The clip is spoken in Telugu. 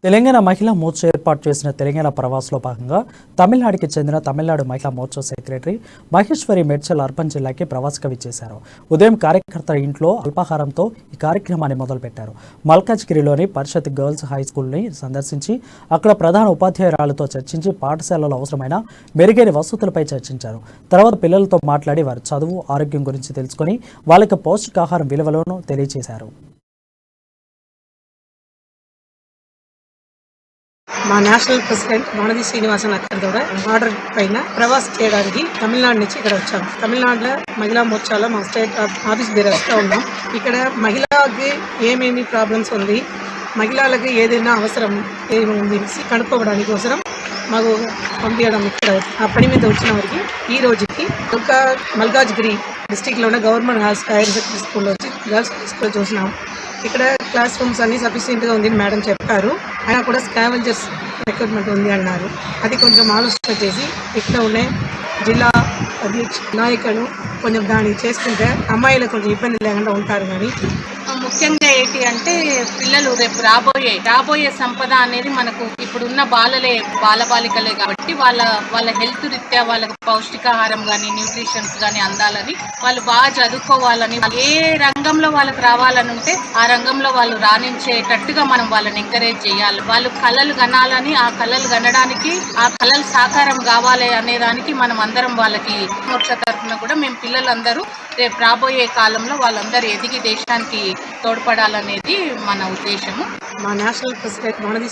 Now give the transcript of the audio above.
తెలంగాణ మహిళా మోర్చా ఏర్పాటు చేసిన తెలంగాణ ప్రవాసంలో భాగంగా తమిళనాడుకి చెందిన తమిళనాడు మహిళా మోర్చా సెక్రటరీ మహేశ్వరి మేడ్చల్ అర్బన్ జిల్లాకి ప్రవాస విచ్చేశారు. ఉదయం కార్యకర్తల ఇంట్లో అల్పాహారంతో ఈ కార్యక్రమాన్ని మొదలుపెట్టారు. మల్కాజ్గిరిలోని పరిషత్ గర్ల్స్ హై స్కూల్ని సందర్శించి అక్కడ ప్రధాన ఉపాధ్యాయురాలతో చర్చించి పాఠశాలలో అవసరమైన మెరుగైన వసతులపై చర్చించారు. తర్వాత పిల్లలతో మాట్లాడి వారి చదువు, ఆరోగ్యం గురించి తెలుసుకుని వాళ్ళకి పౌష్టికాహారం విలువలను తెలియజేశారు. మా నేషనల్ ప్రెసిడెంట్ వానది శ్రీనివాసన్ అక్కడ ద్వారా ఆర్డర్ పైన ప్రవాస్ చేయడానికి తమిళనాడు నుంచి ఇక్కడ వచ్చాము. తమిళనాడులో మహిళా మోర్చాలో మా స్టేట్ ఆఫీస్ బేరస్గా ఉన్నాం. ఇక్కడ మహిళకి ఏమేమి ప్రాబ్లమ్స్ ఉంది, మహిళలకు ఏదైనా అవసరం ఏముంది కనుక్కోవడానికి అవసరం మాకు పంపించడం. ఇక్కడ ఆ పని మీద వచ్చిన వారికి ఈ రోజుకి ఒక మల్కాజ్గిరి డిస్టిక్లో ఉన్న గవర్నమెంట్ హైయర్ సెకండరీ స్కూల్లో వచ్చి గర్ల్స్ స్కూల్ చూసినాం. ఇక్కడ క్లాస్ రూమ్స్ అన్ని సఫిషియెంట్గా ఉంది మేడం చెప్పారు. అయినా కూడా స్కావెంజర్స్ రిక్రూట్మెంట్ ఉంది అన్నారు. అది కొంచెం ఆలోచన చేసి ఇక్కడ ఉండే జిల్లా అధ్యక్ష నాయకులు కొంచెం దాన్ని చేసుకుంటే అమ్మాయిలకు కొంచెం ఇబ్బంది లేకుండా ఉంటారు. కానీ ముఖ్యంగా ఏంటి అంటే పిల్లలు రేపు రాబోయే సంపద అనేది మనకు ఇప్పుడున్న బాలబాలికలే కాబట్టి వాళ్ళ హెల్త్ రీత్యా వాళ్ళకి పౌష్టికాహారం కానీ న్యూట్రిషన్స్ కానీ అందాలని, వాళ్ళు బాగా చదువుకోవాలని, ఏ రంగంలో వాళ్ళకి రావాలని ఉంటే ఆ రంగంలో వాళ్ళు రాణించేటట్టుగా మనం వాళ్ళని ఎంకరేజ్ చేయాలి. వాళ్ళు కళలు కనాలని, ఆ కళలు కనడానికి ఆ కళలు సాకారం కావాలి అనేదానికి మనం అందరం వాళ్ళకి మోర్చా తరఫున కూడా మేము పిల్లలందరూ రేపు రాబోయే కాలంలో వాళ్ళందరూ ఎదిగి దేశానికి తోడ్పడాలనేది మన ఉద్దేశము. మా నేషనల్ ప్రెసిడెంట్ వానది